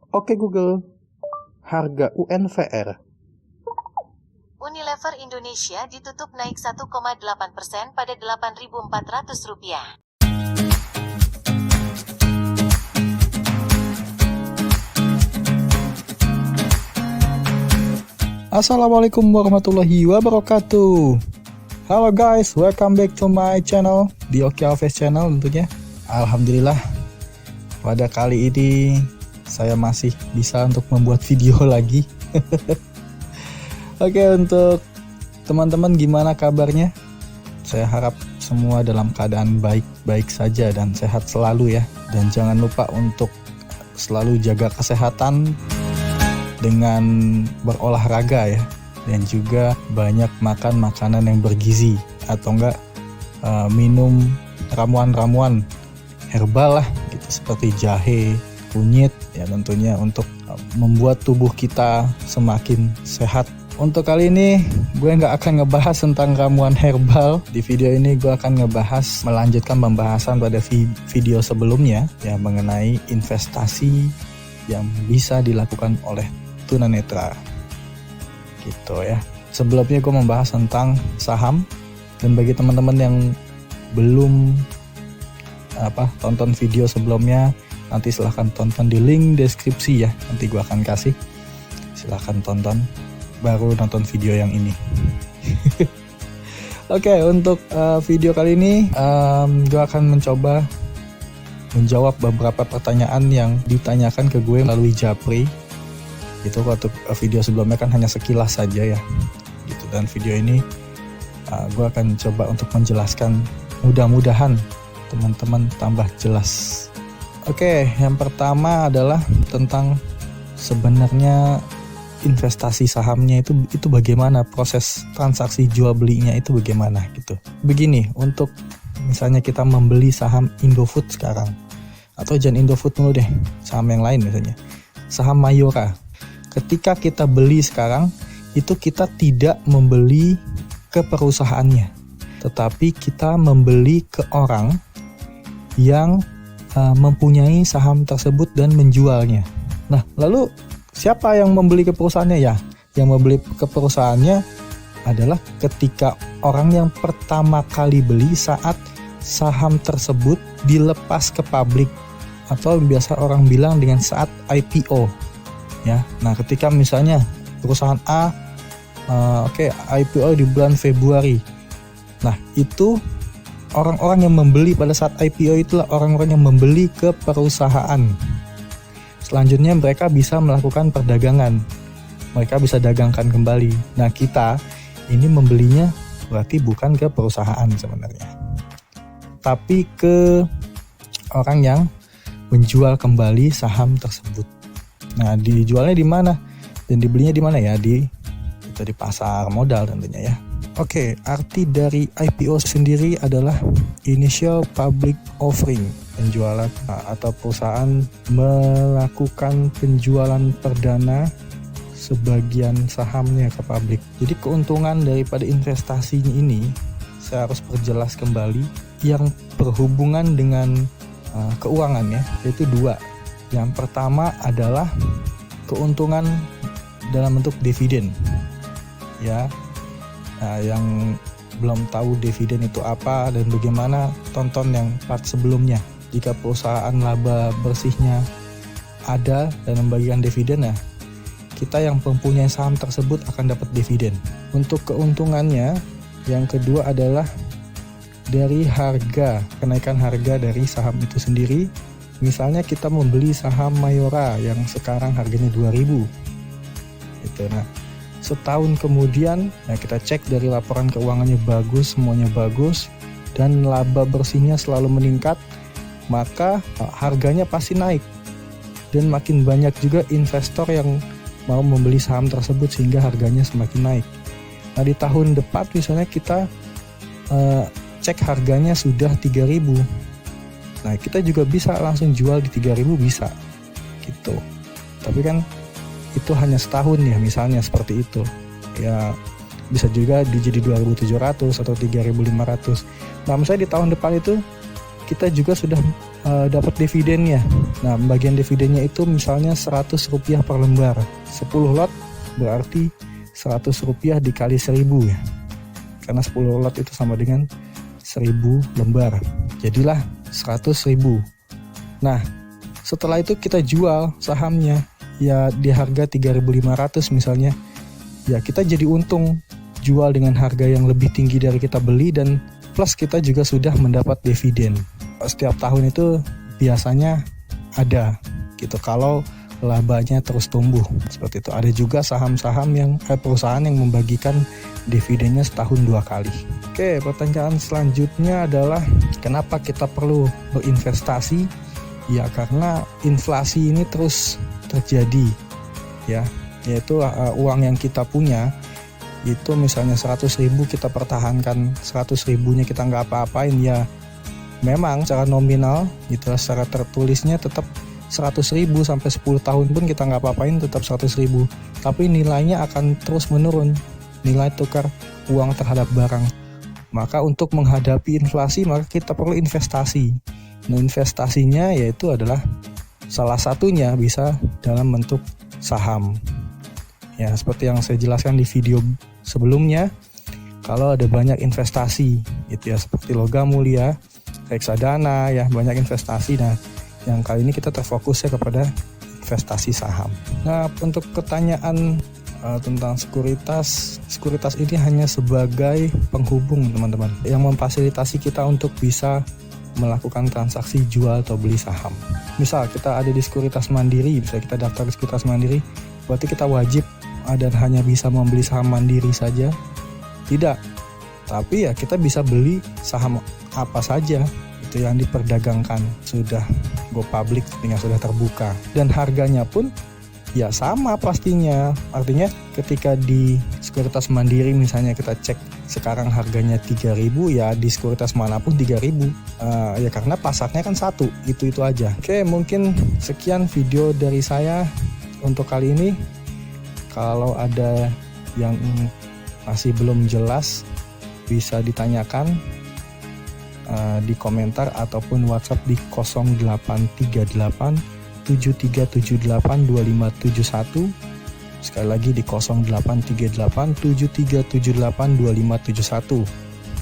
Oke Google, harga UNVR. Unilever Indonesia ditutup naik 1,8% pada Rp8.400. Assalamualaikum warahmatullahi wabarakatuh. Halo guys, welcome back to my channel, di Oki Alves Channel tentunya. Alhamdulillah, pada kali ini saya masih bisa untuk membuat video lagi. Oke, untuk teman-teman gimana kabarnya? Saya harap semua dalam keadaan baik-baik saja dan sehat selalu ya. Dan jangan lupa untuk selalu jaga kesehatan dengan berolahraga ya. Dan juga banyak makan makanan yang bergizi atau enggak minum ramuan-ramuan herbal lah gitu, seperti jahe, kunyit ya, tentunya untuk membuat tubuh kita semakin sehat. Untuk kali ini gue nggak akan ngebahas tentang ramuan herbal. Di video ini gue akan melanjutkan pembahasan pada video sebelumnya ya, mengenai investasi yang bisa dilakukan oleh tunanetra gitu ya. Sebelumnya gue membahas tentang saham, dan bagi teman-teman yang belum tonton video sebelumnya, nanti silahkan tonton di link deskripsi ya, nanti gue akan kasih, silahkan tonton baru nonton video yang ini. Oke, untuk video kali ini gue akan mencoba menjawab beberapa pertanyaan yang ditanyakan ke gue melalui Japri. Itu waktu video sebelumnya kan hanya sekilas saja ya gitu, dan video ini gue akan coba untuk menjelaskan, mudah-mudahan teman-teman tambah jelas. Oke, yang pertama adalah tentang sebenarnya investasi sahamnya itu bagaimana, proses transaksi jual belinya itu bagaimana gitu. Begini, untuk misalnya kita membeli saham Indofood sekarang, atau jangan Indofood dulu deh, saham yang lain misalnya saham Mayora. Ketika kita beli sekarang, itu kita tidak membeli ke perusahaannya, tetapi kita membeli ke orang yang mempunyai saham tersebut dan menjualnya. Nah, lalu siapa yang membeli ke perusahaannya ya? Yang membeli ke perusahaannya adalah ketika orang yang pertama kali beli saat saham tersebut dilepas ke publik, atau biasa orang bilang dengan saat IPO. Ya, nah ketika misalnya perusahaan A IPO di bulan Februari, nah itu orang-orang yang membeli pada saat IPO itulah orang-orang yang membeli ke perusahaan. Selanjutnya mereka bisa melakukan perdagangan, mereka bisa dagangkan kembali. Nah, kita ini membelinya berarti bukan ke perusahaan sebenarnya, tapi ke orang yang menjual kembali saham tersebut. Nah, dijualnya di mana dan dibelinya di mana ya? Di pasar modal tentunya ya. Oke, arti dari IPO sendiri adalah Initial Public Offering, penjualan atau perusahaan melakukan penjualan perdana sebagian sahamnya ke publik. Jadi keuntungan daripada investasi ini saya harus perjelas kembali yang berhubungan dengan keuangan ya, yaitu dua. Yang pertama adalah keuntungan dalam bentuk dividen ya. Nah, yang belum tahu dividen itu apa dan bagaimana, tonton yang part sebelumnya. Jika perusahaan laba bersihnya ada dan membagikan dividen, ya kita yang mempunyai saham tersebut akan dapat dividen. Untuk keuntungannya, yang kedua adalah dari harga, kenaikan harga dari saham itu sendiri. Misalnya kita membeli saham Mayora yang sekarang harganya 2.000 gitu. Nah, setahun kemudian kita cek dari laporan keuangannya bagus, semuanya bagus, dan laba bersihnya selalu meningkat, maka harganya pasti naik, dan makin banyak juga investor yang mau membeli saham tersebut sehingga harganya semakin naik. Nah, di tahun depan misalnya kita cek harganya sudah 3.000. Nah, kita juga bisa langsung jual di 3.000 bisa gitu. Tapi kan itu hanya setahun ya, misalnya seperti itu ya, bisa juga jadi 2.700 atau 3.500. Nah, misalnya di tahun depan itu kita juga sudah dapat dividennya. Nah, bagian dividennya itu misalnya Rp100 per lembar. 10 lot berarti Rp100 dikali 1000 ya. Karena 10 lot itu sama dengan 1000 lembar. Jadilah 100.000. Nah, setelah itu kita jual sahamnya ya di harga 3.500 misalnya. Ya kita jadi untung jual dengan harga yang lebih tinggi dari kita beli, dan plus kita juga sudah mendapat dividen. Setiap tahun itu biasanya ada gitu kalau labanya terus tumbuh seperti itu. Ada juga saham-saham yang perusahaan yang membagikan dividennya setahun 2 kali. Oke, pertanyaan selanjutnya adalah kenapa kita perlu berinvestasi? Ya karena inflasi ini terus terjadi ya, yaitu uang yang kita punya itu misalnya 100.000 kita pertahankan 100.000-nya kita nggak apa-apain ya, memang secara nominal gitu secara tertulisnya tetap 100.000 sampai 10 tahun pun kita nggak apa-apain tetap 100.000, tapi nilainya akan terus menurun, nilai tukar uang terhadap barang. Maka untuk menghadapi inflasi maka kita perlu investasi. Nah, investasinya yaitu adalah salah satunya bisa dalam bentuk saham. Ya, seperti yang saya jelaskan di video sebelumnya, kalau ada banyak investasi gitu ya, seperti logam mulia, reksadana ya, banyak investasi. Nah, yang kali ini kita terfokusnya kepada investasi saham. Nah, untuk pertanyaan tentang sekuritas ini hanya sebagai penghubung teman-teman, yang memfasilitasi kita untuk bisa melakukan transaksi jual atau beli saham. Misal kita ada di Sekuritas Mandiri, bisa kita daftar di Sekuritas Mandiri, berarti kita wajib dan hanya bisa membeli saham Mandiri saja? Tidak. Tapi ya kita bisa beli saham apa saja itu yang diperdagangkan, sudah go public, artinya sudah terbuka, dan harganya pun ya sama pastinya. Artinya ketika di Sekuritas Mandiri misalnya kita cek sekarang harganya 3.000, ya di sekuritas manapun 3.000. Ya karena pasarnya kan satu, itu aja. Oke, mungkin sekian video dari saya untuk kali ini. Kalau ada yang masih belum jelas bisa ditanyakan di komentar ataupun WhatsApp di 0838 7378 2571. Sekali lagi di 0838 7378 2571.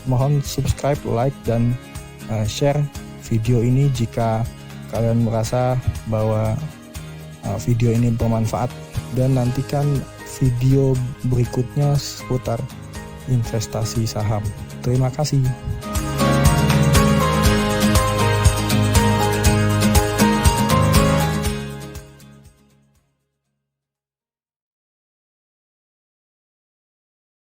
Mohon subscribe, like, dan share video ini jika kalian merasa bahwa video ini bermanfaat, dan nantikan video berikutnya seputar investasi saham. Terima kasih.